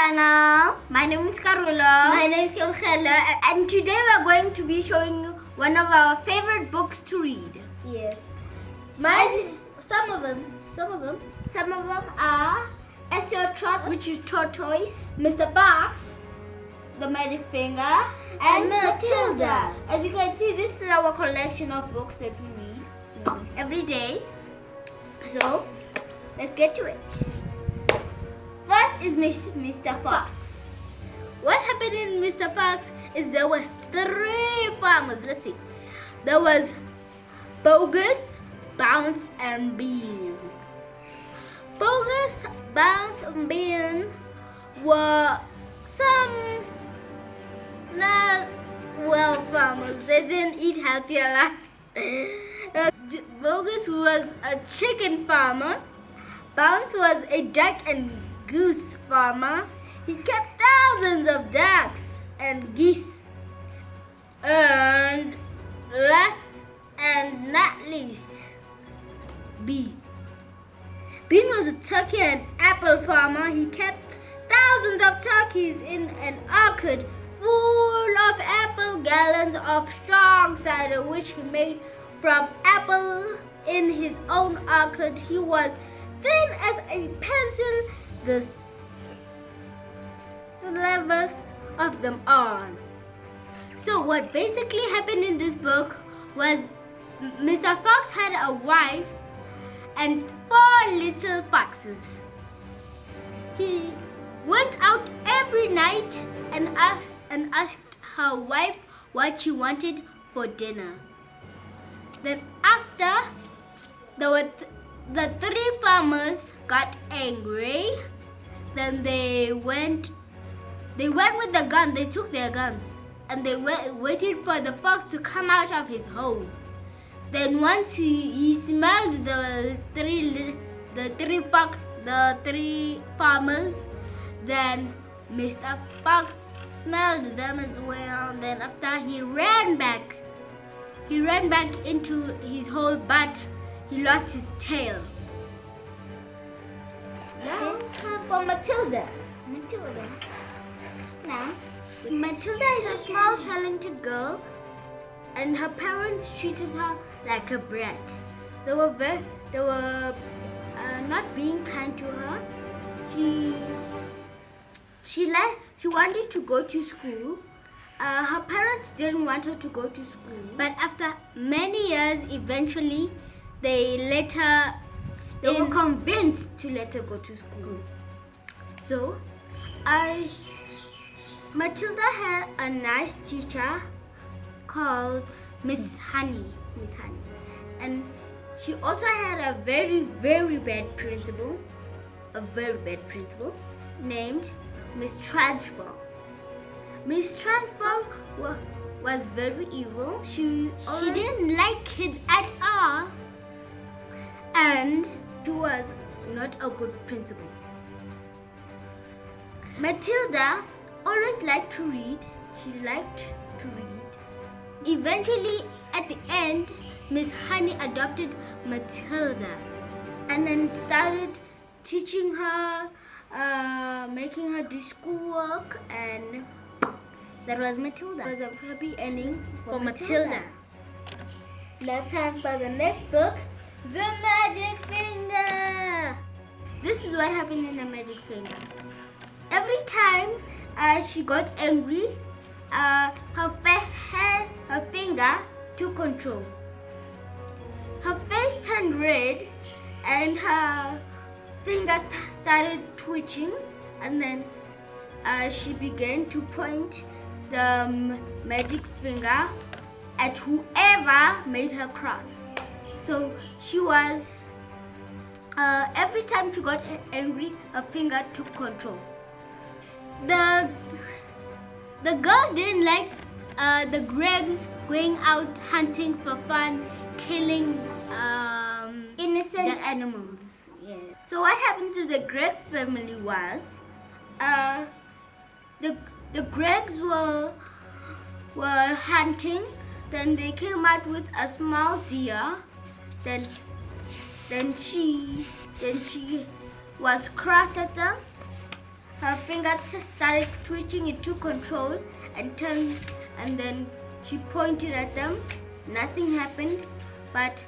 channel. My name is Karollo. My name is Kamogelo. And today we are going to be showing you one of our favorite books to read. Yes. Some of them are As Your Trot, Which is Tortoise, Mr. Box, The Magic Finger, and Matilda. As you can see, this is our collection of books that we read every day. So, let's get to it. First is Mr. Fox. What happened in Mr. Fox is there was 3 farmers. Let's see. There was Bogus, Bounce, and Bean. Bogus, Bounce, and Bean were some not well farmers. They didn't eat healthy a lot. Bogus was a chicken farmer. Bounce was a duck and goose farmer. He kept thousands of ducks and geese. And last and not least, Bean. Bean was a turkey and apple farmer. He kept thousands of turkeys in an orchard full of apple, gallons of strong cider which he made from apple in his own orchard. He was thin as a pencil, the slowest of them all. So what basically happened in this book was Mr. Fox had a wife and 4 little foxes. He went out every night and asked her wife what she wanted for dinner. Then after the 3 farmers got angry, then they went with the gun. They took their guns and they waited for the fox to come out of his hole. Then once he smelled the 3 farmers, then Mr. Fox smelled them as well. Then after he ran back into his hole, but he lost his tail. Now for Matilda. Now, Matilda is a small, talented girl, and her parents treated her like a brat. They were not being kind to her. She wanted to go to school. Her parents didn't want her to go to school, but after many years, eventually they were convinced to let her go to school. So, Matilda had a nice teacher called Miss Honey, and she also had a very, very bad principal, named Miss Trunchbull. Miss Trunchbull was very evil. She didn't like kids at all, and she was not a good principal. Matilda always liked to read. She liked to read. Eventually, at the end, Miss Honey adopted Matilda and then started teaching her, making her do schoolwork, and that was Matilda. It was a happy ending for Matilda. Now time for the next book, The Magic Finger. This is what happened in The Magic Finger. Every time she got angry, her finger took control. Her face turned red and her finger started twitching, and then she began to point the magic finger at whoever made her cross. So she was, every time she got angry, her finger took control. The girl didn't like the Gregs going out hunting for fun, killing innocent animals. Yeah. So what happened to the Greg family was, the Gregs were hunting. Then they came out with a small deer. Then she was cross at them, her finger started twitching. It took control and turned, and then she pointed at them. Nothing happened, but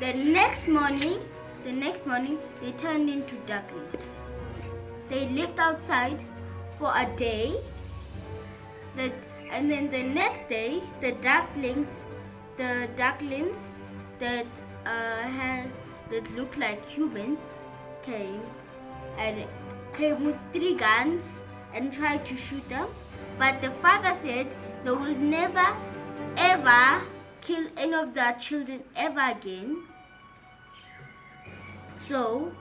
the next morning, they turned into ducklings. They lived outside for a day. And then the next day, the ducklings that looked like humans came with 3 guns and tried to shoot them. But the father said they will never ever kill any of their children ever again. So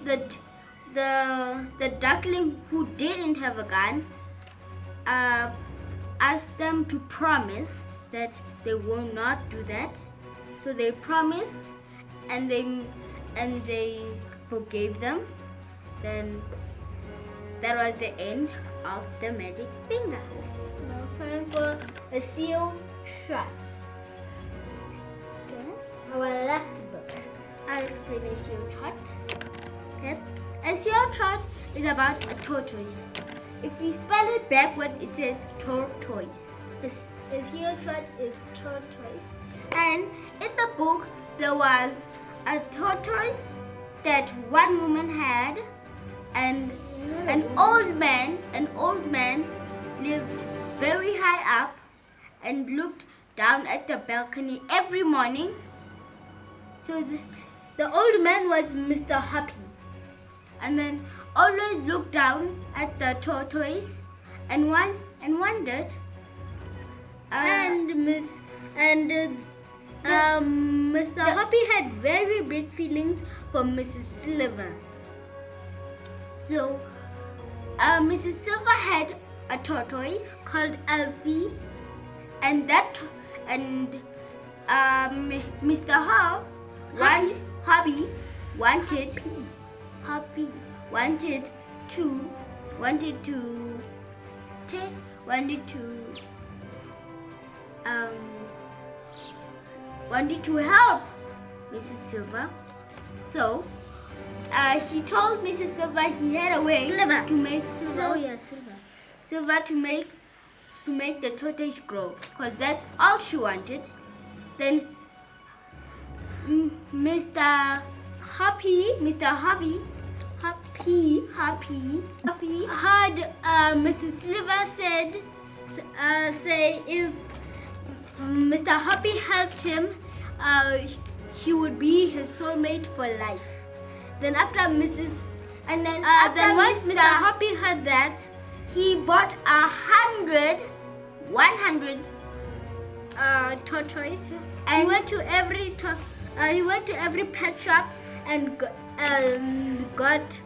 the duckling who didn't have a gun asked them to promise that they will not do that. So they promised, and they forgave them. Then that was the end of the magic fingers. Now time for a seal trot. Okay. Our last book. I'll explain a seal trot. Okay. A seal trot is about a tortoise. If you spell it backward, it says tortoise. A seal trot is tortoise. And in the book, there was a tortoise that one woman had, and an old man lived very high up and looked down at the balcony every morning. So The old man was Mr. Hoppy. And then always looked down at the tortoise and wondered. Mr. Hoppy had very big feelings for Mrs. Silver. So Mrs. Silver had a tortoise Called Alfie. and Mr. Hobby wanted to help Mrs. Silver. So he told Mrs. Silver he had a way Silver. to make Silver. to make the tortoise grow, because that's all she wanted. Then Mr. Hoppy Heard Mrs. Silver say if Mr. Hoppy helped him, he would be his soulmate for life. Then once Mr. Hoppy heard that, he bought 100 tortoise. And He went to every pet shop and got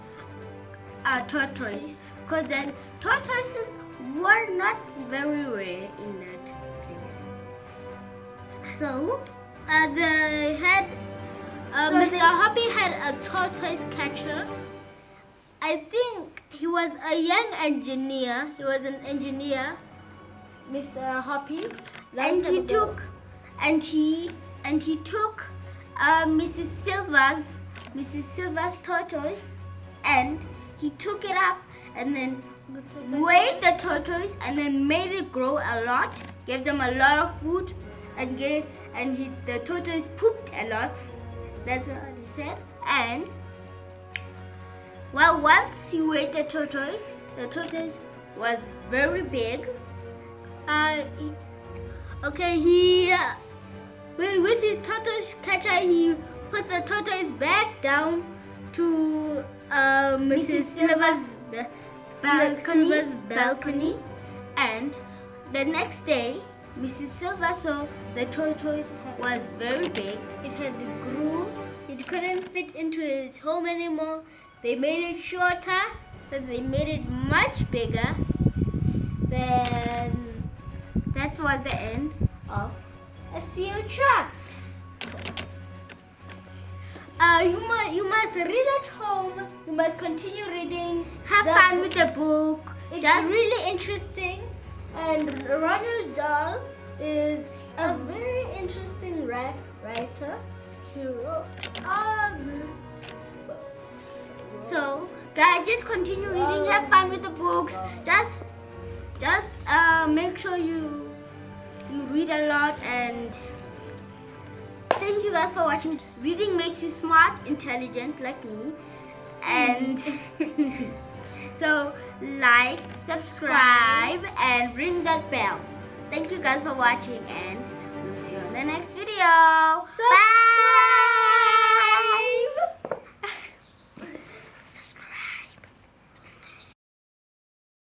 a tortoise, because then tortoises were not very rare in that place. So Mr. Hoppy had a tortoise catcher. I think he was a young engineer. He was an engineer, Mr. Hoppy. And he took Mrs. Silver's tortoise, and he took it up and then weighed the tortoise and then made it grow a lot. Gave them a lot of food the tortoise pooped a lot. That's what he said. And once he weighed the tortoise was very big. With his tortoise catcher, he put the tortoise back down to Mrs. Silver's balcony. And the next day, Mrs. Silver saw the tortoise was very big. It had grew. It couldn't fit into its home anymore. They made it shorter. Then they made it much bigger. Then that was the end of a seal trots. You must read at home. You must continue reading. Have fun with the book. It's really interesting. And Roald Dahl is a very interesting writer. He wrote all these books. So Guys, just continue reading. Have fun with the books. Just make sure you read a lot, and thank you guys for watching. Reading makes you smart, intelligent like me, and so like, subscribe, and ring that bell. Thank you guys for watching, and we'll see you on the next video.